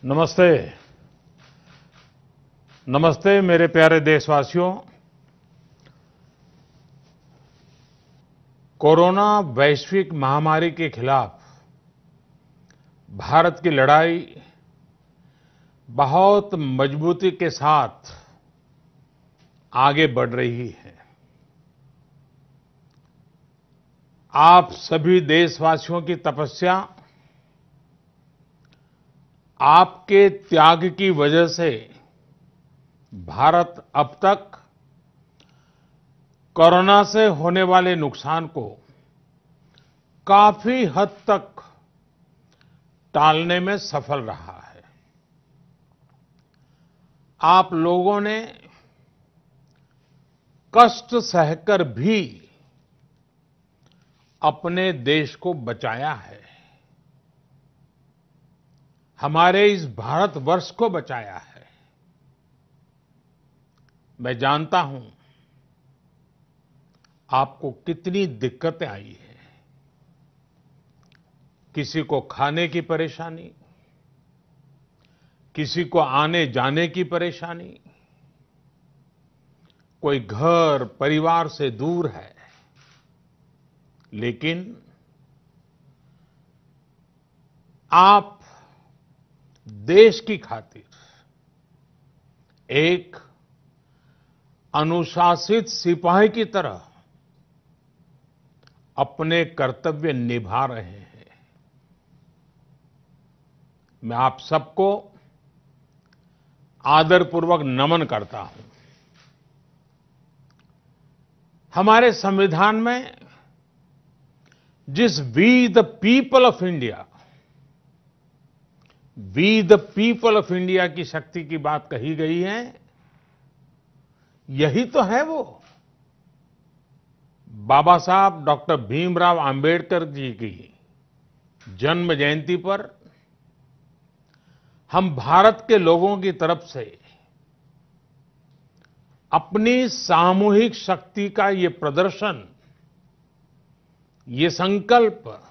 नमस्ते। नमस्ते मेरे प्यारे देशवासियों। कोरोना वैश्विक महामारी के खिलाफ भारत की लड़ाई बहुत मजबूती के साथ आगे बढ़ रही है। आप सभी देशवासियों की तपस्या, आपके त्याग की वजह से भारत अब तक कोरोना से होने वाले नुकसान को काफी हद तक टालने में सफल रहा है। आप लोगों ने कष्ट सहकर भी अपने देश को बचाया है, हमारे इस भारतवर्ष को बचाया है। मैं जानता हूं आपको कितनी दिक्कतें आई हैं। किसी को खाने की परेशानी, किसी को आने जाने की परेशानी, कोई घर परिवार से दूर है, लेकिन आप देश की खातिर एक अनुशासित सिपाही की तरह अपने कर्तव्य निभा रहे हैं। मैं आप सबको आदरपूर्वक नमन करता हूं। हमारे संविधान में जिस we the people of India, we the people of India की शक्ति की बात कही गई है, यही तो है वो। बाबा साहब डॉक्टर भीमराव अंबेडकर जी की जन्म जयंती पर हम भारत के लोगों की तरफ से अपनी सामूहिक शक्ति का ये प्रदर्शन, ये संकल्प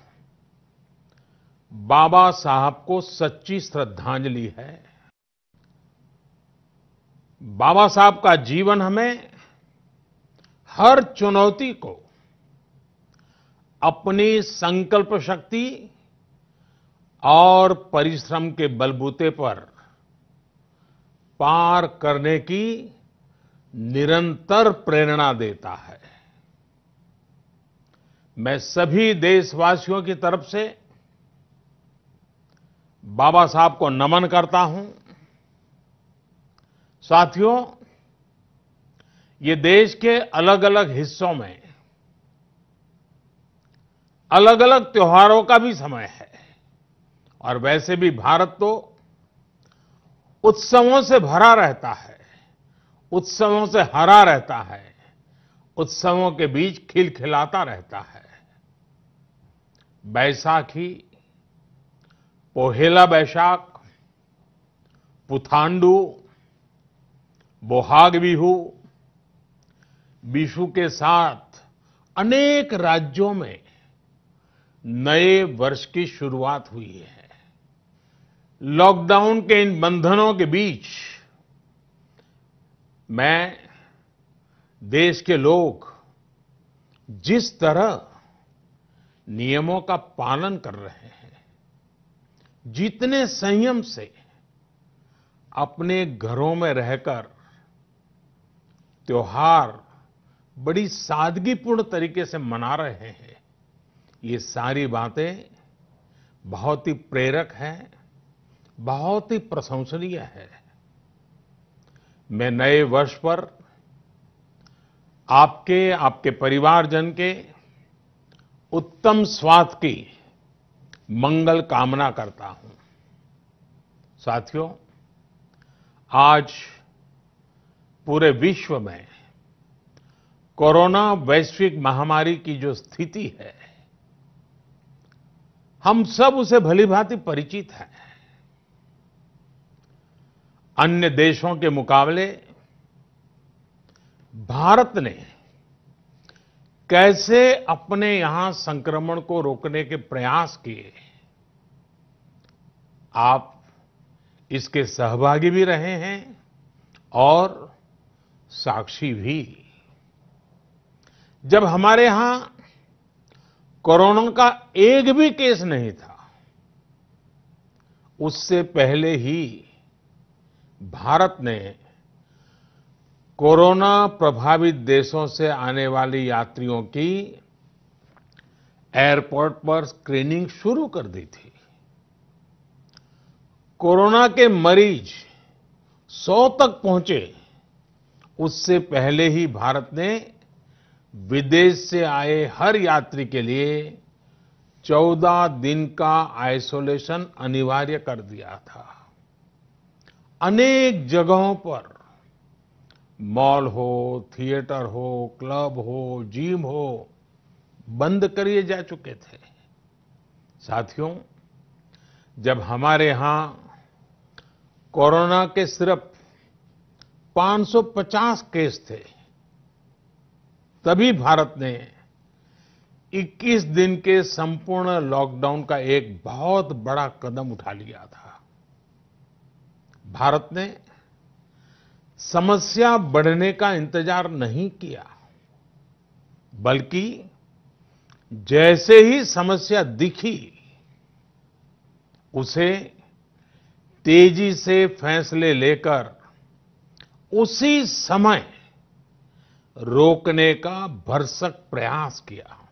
बाबा साहब को सच्ची श्रद्धांजलि है। बाबा साहब का जीवन हमें हर चुनौती को अपनी संकल्प शक्ति और परिश्रम के बलबूते पर पार करने की निरंतर प्रेरणा देता है। मैं सभी देशवासियों की तरफ से बाबा साहब को नमन करता हूं। साथियों, ये देश के अलग अलग हिस्सों में अलग अलग त्योहारों का भी समय है, और वैसे भी भारत तो उत्सवों से भरा रहता है, उत्सवों से हरा रहता है, उत्सवों के बीच खिलखिलाता रहता है। बैसाखी, पोहेला बैशाख, पुथांडू, बोहाग बिहू, बिशु के साथ अनेक राज्यों में नए वर्ष की शुरुआत हुई है। लॉकडाउन के इन बंधनों के बीच मैं देश के लोग जिस तरह नियमों का पालन कर रहे हैं, जितने संयम से अपने घरों में रहकर त्योहार बड़ी सादगीपूर्ण तरीके से मना रहे हैं, ये सारी बातें बहुत ही प्रेरक हैं, बहुत ही प्रशंसनीय है। मैं नए वर्ष पर आपके परिवारजन के उत्तम स्वास्थ्य की मंगल कामना करता हूं। साथियों, आज पूरे विश्व में कोरोना वैश्विक महामारी की जो स्थिति है, हम सब उसे भलीभांति परिचित हैं। अन्य देशों के मुकाबले भारत ने कैसे अपने यहां संक्रमण को रोकने के प्रयास किए, आप इसके सहभागी भी रहे हैं और साक्षी भी। जब हमारे यहां कोरोना का एक भी केस नहीं था, उससे पहले ही भारत ने कोरोना प्रभावित देशों से आने वाले यात्रियों की एयरपोर्ट पर स्क्रीनिंग शुरू कर दी थी। कोरोना के मरीज 100 तक पहुंचे, उससे पहले ही भारत ने विदेश से आए हर यात्री के लिए 14 दिन का आइसोलेशन अनिवार्य कर दिया था। अनेक जगहों पर मॉल हो, थिएटर हो, क्लब हो, जिम हो, बंद करिए जा चुके थे। साथियों, जब हमारे यहां कोरोना के सिर्फ 550 केस थे, तभी भारत ने 21 दिन के संपूर्ण लॉकडाउन का एक बहुत बड़ा कदम उठा लिया था। भारत ने समस्या बढ़ने का इंतजार नहीं किया, बल्कि जैसे ही समस्या दिखी, उसे तेजी से फैसले लेकर उसी समय रोकने का भरसक प्रयास किया।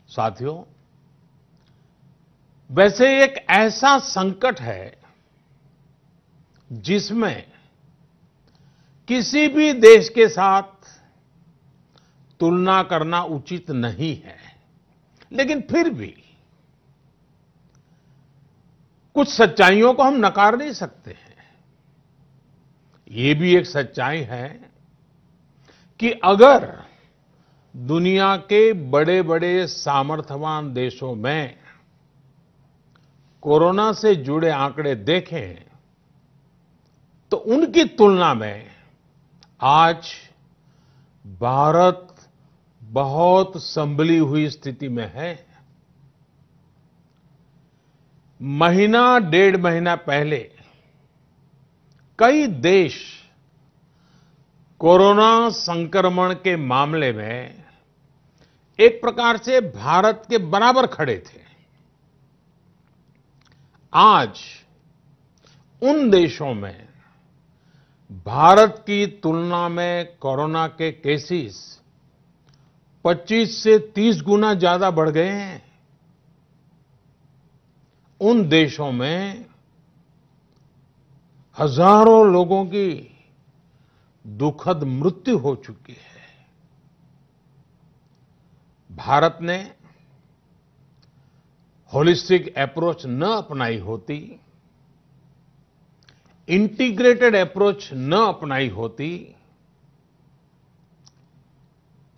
साथियों, वैसे एक ऐसा संकट है जिसमें किसी भी देश के साथ तुलना करना उचित नहीं है, लेकिन फिर भी कुछ सच्चाइयों को हम नकार नहीं सकते हैं। ये भी एक सच्चाई है कि अगर दुनिया के बड़े-बड़े सामर्थ्यवान देशों में कोरोना से जुड़े आंकड़े देखें, तो उनकी तुलना में आज भारत बहुत संभली हुई स्थिति में है। महीना, 1.5 महीना पहले कई देश कोरोना संक्रमण के मामले में एक प्रकार से भारत के बराबर खड़े थे। आज उन देशों में भारत की तुलना में कोरोना के केसेस 25 से 30 गुना ज्यादा बढ़ गए हैं। उन देशों में हजारों लोगों की दुखद मृत्यु हो चुकी है। भारत ने होलिस्टिक अप्रोच न अपनाई होती, इंटीग्रेटेड अप्रोच न अपनाई होती,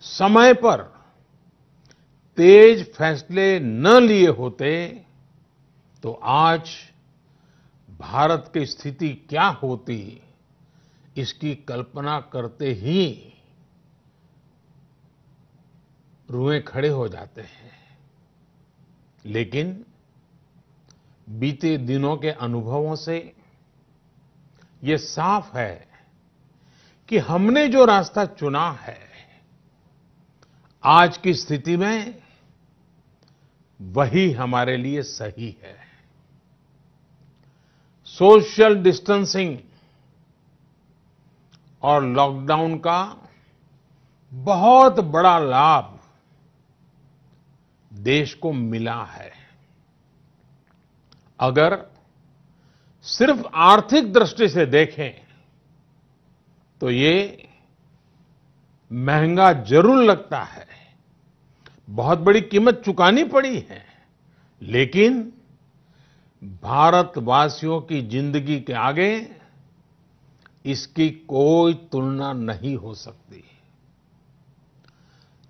समय पर तेज फैसले न लिए होते, तो आज भारत की स्थिति क्या होती, इसकी कल्पना करते ही रुएं खड़े हो जाते हैं। लेकिन बीते दिनों के अनुभवों से ये साफ है कि हमने जो रास्ता चुना है, आज की स्थिति में वही हमारे लिए सही है। सोशल डिस्टेंसिंग और लॉकडाउन का बहुत बड़ा लाभ देश को मिला है। अगर सिर्फ आर्थिक दृष्टि से देखें तो ये महंगा जरूर लगता है, बहुत बड़ी कीमत चुकानी पड़ी है, लेकिन भारतवासियों की जिंदगी के आगे इसकी कोई तुलना नहीं हो सकती।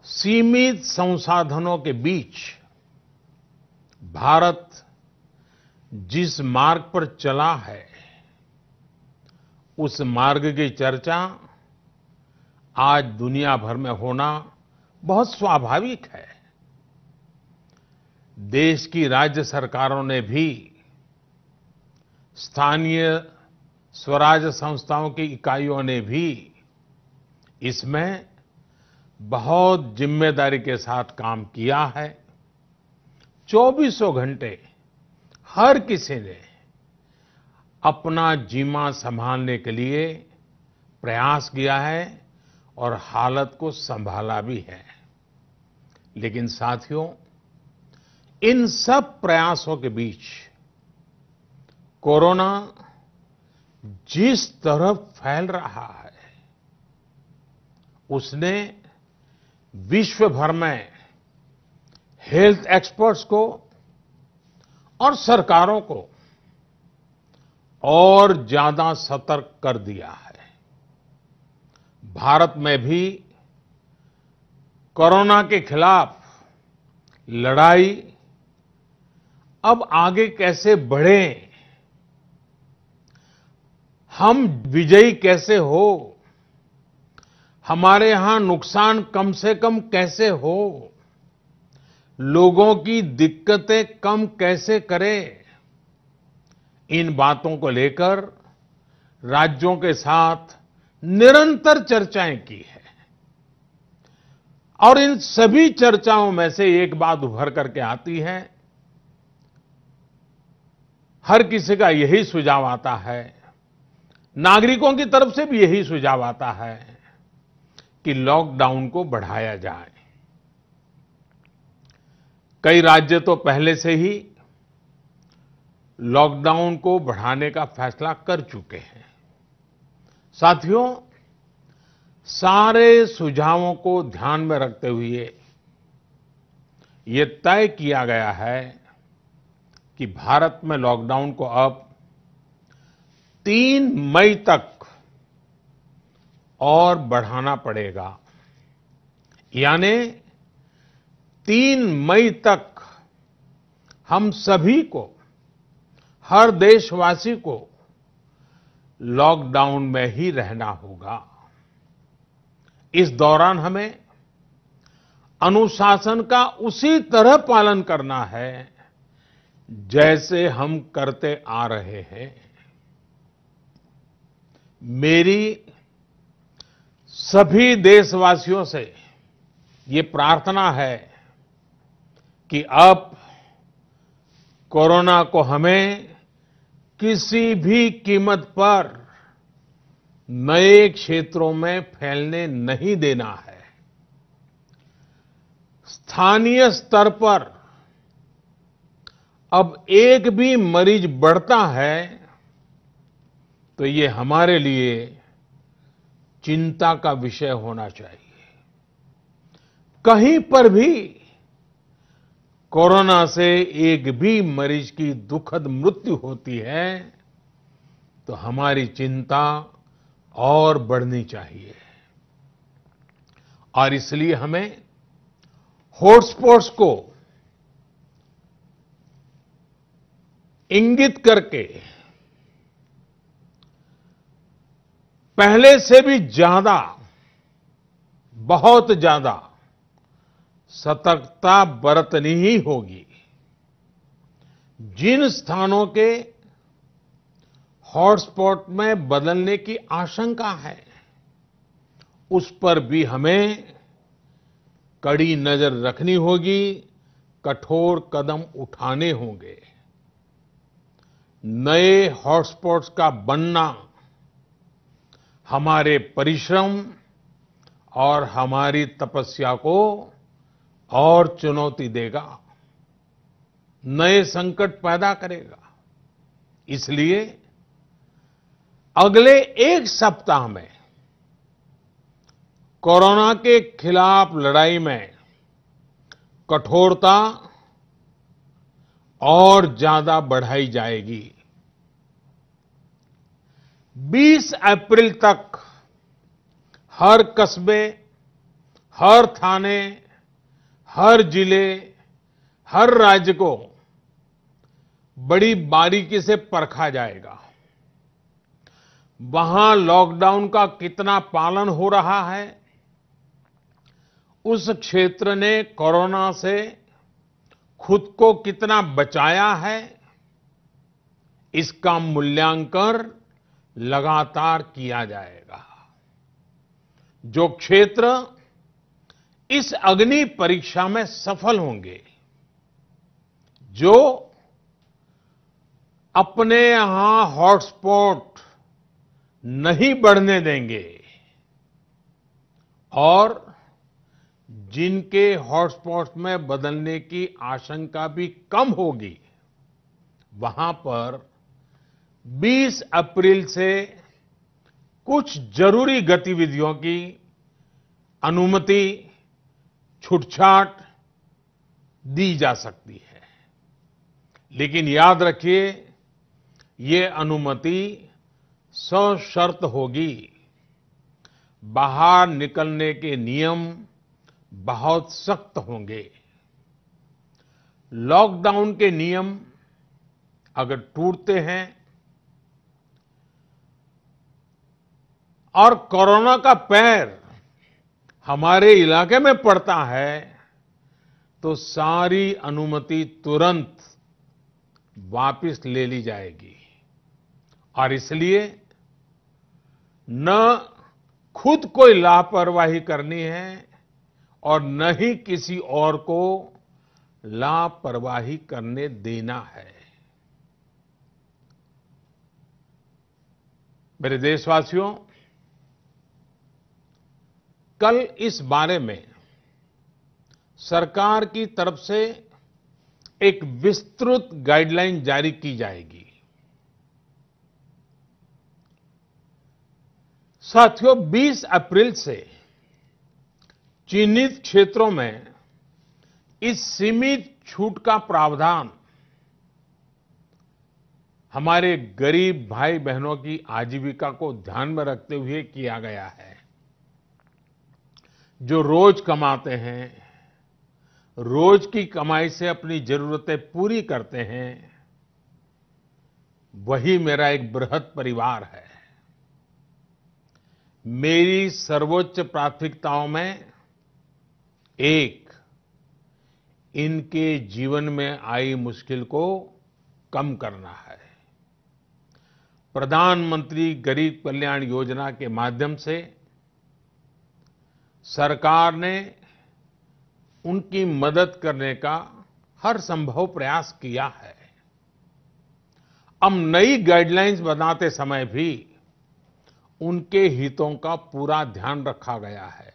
सीमित संसाधनों के बीच भारत जिस मार्ग पर चला है, उस मार्ग की चर्चा आज दुनिया भर में होना बहुत स्वाभाविक है। देश की राज्य सरकारों ने भी स्थानीय स्वराज संस्थाओं की इकाइयों ने भी इसमें बहुत जिम्मेदारी के साथ काम किया है। चौबीसों घंटे हर किसी ने अपना जीमा संभालने के लिए प्रयास किया है और हालत को संभाला भी है। लेकिन साथियों, इन सब प्रयासों के बीच कोरोना जिस तरफ फैल रहा है, उसने विश्व भर में हेल्थ एक्सपर्ट्स को और सरकारों को और ज्यादा सतर्क कर दिया है। भारत में भी कोरोना के खिलाफ लड़ाई अब आगे कैसे बढ़े, हम विजयी कैसे हो, हमारे यहां नुकसान कम से कम कैसे हो, लोगों की दिक्कतें कम कैसे करें, इन बातों को लेकर राज्यों के साथ निरंतर चर्चाएं की है। और इन सभी चर्चाओं में से एक बात उभर करके आती है, हर किसी का यही सुझाव आता है, नागरिकों की तरफ से भी यही सुझाव आता है कि लॉकडाउन को बढ़ाया जाए। कई राज्य तो पहले से ही लॉकडाउन को बढ़ाने का फैसला कर चुके हैं। साथियों, सारे सुझावों को ध्यान में रखते हुए ये तय किया गया है कि भारत में लॉकडाउन को अब 3 मई तक और बढ़ाना पड़ेगा। यानी 3 मई तक हम सभी को, हर देशवासी को लॉकडाउन में ही रहना होगा। इस दौरान हमें अनुशासन का उसी तरह पालन करना है जैसे हम करते आ रहे हैं। मेरी सभी देशवासियों से ये प्रार्थना है कि अब कोरोना को हमें किसी भी कीमत पर नए क्षेत्रों में फैलने नहीं देना है। स्थानीय स्तर पर अब एक भी मरीज बढ़ता है तो ये हमारे लिए चिंता का विषय होना चाहिए। कहीं पर भी कोरोना से एक भी मरीज की दुखद मृत्यु होती है तो हमारी चिंता और बढ़नी चाहिए। और इसलिए हमें हॉटस्पॉट्स को इंगित करके पहले से भी ज्यादा, बहुत ज्यादा सतर्कता बरतनी ही होगी। जिन स्थानों के हॉटस्पॉट में बदलने की आशंका है, उस पर भी हमें कड़ी नजर रखनी होगी, कठोर कदम उठाने होंगे। नए हॉटस्पॉट्स का बनना हमारे परिश्रम और हमारी तपस्या को और चुनौती देगा, नए संकट पैदा करेगा। इसलिए अगले एक सप्ताह में कोरोना के खिलाफ लड़ाई में कठोरता और ज्यादा बढ़ाई जाएगी। 20 अप्रैल तक हर कस्बे, हर थाने, हर जिले, हर राज्य को बड़ी बारीकी से परखा जाएगा। वहां लॉकडाउन का कितना पालन हो रहा है, उस क्षेत्र ने कोरोना से खुद को कितना बचाया है, इसका मूल्यांकन लगातार किया जाएगा। जो क्षेत्र इस अग्नि परीक्षा में सफल होंगे, जो अपने यहां हॉटस्पॉट नहीं बढ़ने देंगे और जिनके हॉटस्पॉट में बदलने की आशंका भी कम होगी, वहां पर 20 अप्रैल से कुछ जरूरी गतिविधियों की अनुमति, छूटछाट दी जा सकती है। लेकिन याद रखिए, ये अनुमति सशर्त होगी। बाहर निकलने के नियम बहुत सख्त होंगे। लॉकडाउन के नियम अगर टूटते हैं और कोरोना का पैर हमारे इलाके में पड़ता है, तो सारी अनुमति तुरंत वापस ले ली जाएगी। और इसलिए न खुद कोई लापरवाही करनी है और न ही किसी और को लापरवाही करने देना है। मेरे देशवासियों, कल इस बारे में सरकार की तरफ से एक विस्तृत गाइडलाइन जारी की जाएगी। साथियों, 20 अप्रैल से चिन्हित क्षेत्रों में इस सीमित छूट का प्रावधान हमारे गरीब भाई बहनों की आजीविका को ध्यान में रखते हुए किया गया है। जो रोज कमाते हैं, रोज की कमाई से अपनी जरूरतें पूरी करते हैं, वही मेरा एक बृहद परिवार है। मेरी सर्वोच्च प्राथमिकताओं में एक, इनके जीवन में आई मुश्किल को कम करना है। प्रधानमंत्री गरीब कल्याण योजना के माध्यम से सरकार ने उनकी मदद करने का हर संभव प्रयास किया है। अब नई गाइडलाइंस बनाते समय भी उनके हितों का पूरा ध्यान रखा गया है।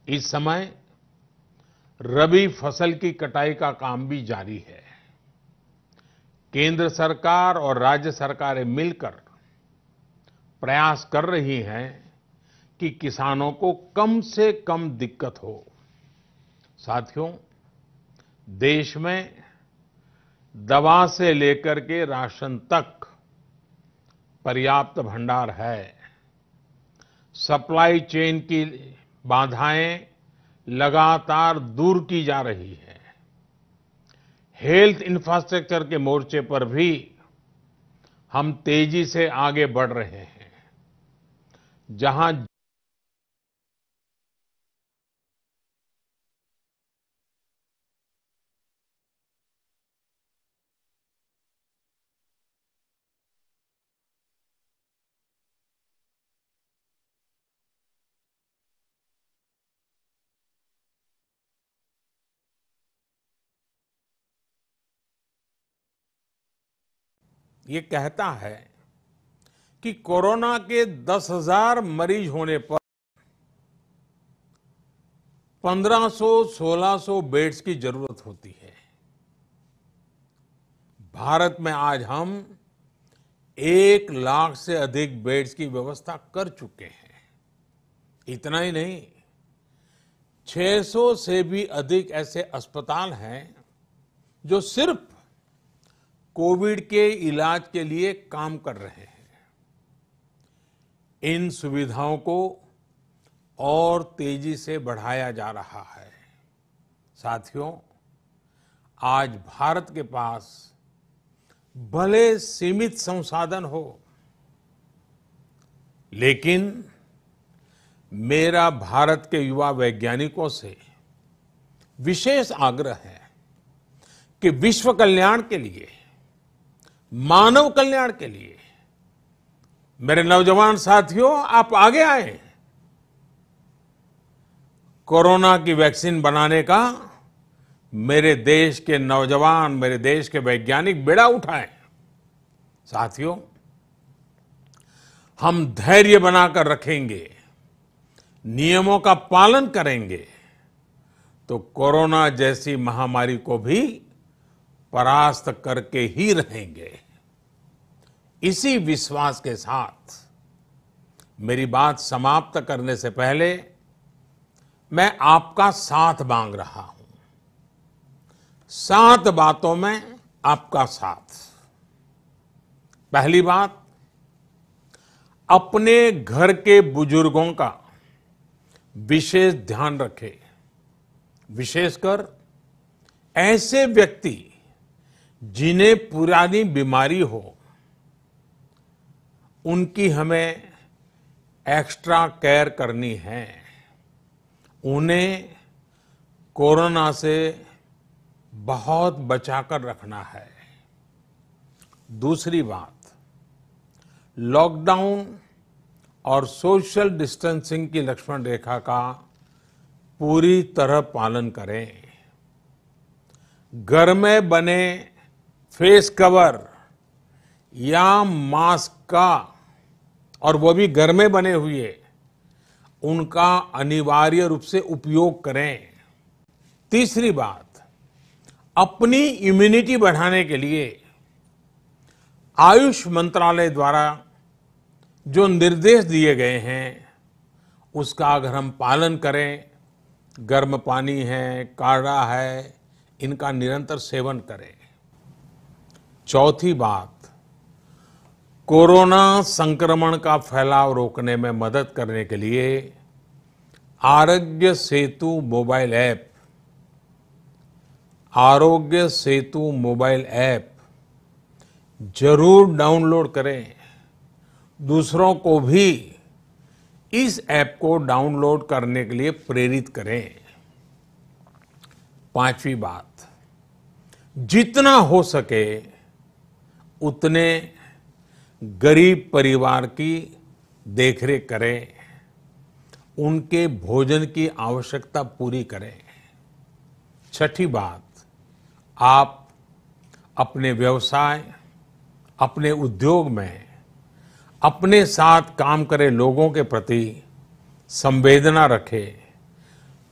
इस समय रबी फसल की कटाई का काम भी जारी है। केंद्र सरकार और राज्य सरकारें मिलकर प्रयास कर रही हैं कि किसानों को कम से कम दिक्कत हो। साथियों, देश में दवा से लेकर के राशन तक पर्याप्त भंडार है। सप्लाई चेन की बाधाएं लगातार दूर की जा रही है। हेल्थ इंफ्रास्ट्रक्चर के मोर्चे पर भी हम तेजी से आगे बढ़ रहे हैं। जहां ये कहता है कि कोरोना के 10,000 मरीज होने पर 1500-1600 बेड्स की जरूरत होती है। भारत में आज हम 1 लाख से अधिक बेड्स की व्यवस्था कर चुके हैं। इतना ही नहीं, 600 से भी अधिक ऐसे अस्पताल हैं जो सिर्फ कोविड के इलाज के लिए काम कर रहे हैं। इन सुविधाओं को और तेजी से बढ़ाया जा रहा है। साथियों, आज भारत के पास भले सीमित संसाधन हो, लेकिन मेरा भारत के युवा वैज्ञानिकों से विशेष आग्रह है कि विश्व कल्याण के लिए मानव कल्याण के लिए। मेरे नौजवान साथियों, आप आगे आए। कोरोना की वैक्सीन बनाने का मेरे देश के नौजवान, मेरे देश के वैज्ञानिक बेड़ा उठाएं। साथियों, हम धैर्य बनाकर रखेंगे, नियमों का पालन करेंगे, तो कोरोना जैसी महामारी को भी परास्त करके ही रहेंगे। इसी विश्वास के साथ मेरी बात समाप्त करने से पहले मैं आपका साथ मांग रहा हूं। 7 बातों में आपका साथ। पहली बात, अपने घर के बुजुर्गों का विशेष ध्यान रखें। विशेषकर ऐसे व्यक्ति जिन्हें पुरानी बीमारी हो, उनकी हमें एक्स्ट्रा केयर करनी है। उन्हें कोरोना से बहुत बचाकर रखना है। दूसरी बात, लॉकडाउन और सोशल डिस्टेंसिंग की लक्ष्मण रेखा का पूरी तरह पालन करें। घर में बने फेस कवर या मास्क का, और वो भी घर में बने हुए, उनका अनिवार्य रूप से उपयोग करें। तीसरी बात, अपनी इम्यूनिटी बढ़ाने के लिए आयुष मंत्रालय द्वारा जो निर्देश दिए गए हैं, उसका अगर हम पालन करें, गर्म पानी है, काढ़ा है, इनका निरंतर सेवन करें। चौथी बात, कोरोना संक्रमण का फैलाव रोकने में मदद करने के लिए Aarogya Setu mobile app, Aarogya Setu mobile app जरूर डाउनलोड करें। दूसरों को भी इस ऐप को डाउनलोड करने के लिए प्रेरित करें। पांचवी बात, जितना हो सके उतने गरीब परिवार की देखरेख करें, उनके भोजन की आवश्यकता पूरी करें। छठी बात, आप अपने व्यवसाय, अपने उद्योग में अपने साथ काम करे लोगों के प्रति संवेदना रखें,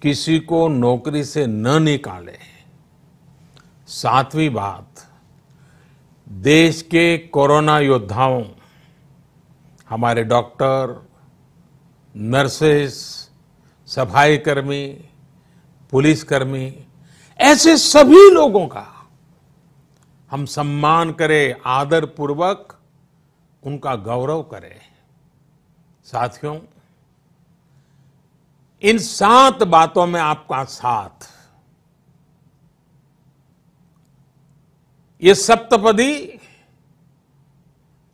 किसी को नौकरी से न निकालें। सातवीं बात, देश के कोरोना योद्धाओं, हमारे डॉक्टर, नर्सेस, सफाई कर्मी, पुलिसकर्मी, ऐसे सभी लोगों का हम सम्मान करें, आदर पूर्वक उनका गौरव करें। साथियों, इन 7 बातों में आपका साथ, ये सप्तपदी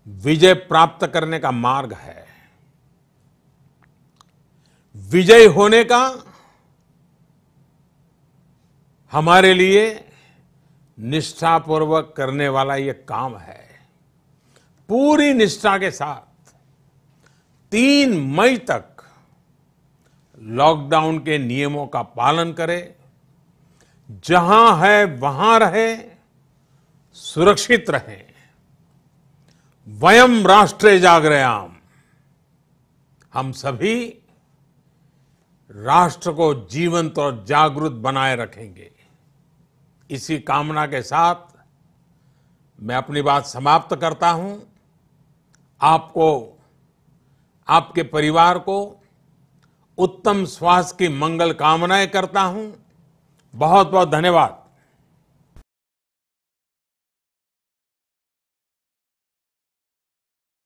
विजय प्राप्त करने का मार्ग है। विजय होने का हमारे लिए निष्ठापूर्वक करने वाला ये काम है। पूरी निष्ठा के साथ 3 मई तक लॉकडाउन के नियमों का पालन करें। जहां है वहां रहे, सुरक्षित रहें। वयम राष्ट्रे जागृयाम, हम सभी राष्ट्र को जीवंत और जागृत बनाए रखेंगे। इसी कामना के साथ मैं अपनी बात समाप्त करता हूं। आपको, आपके परिवार को उत्तम स्वास्थ्य की मंगल कामनाएं करता हूं। बहुत बहुत धन्यवाद।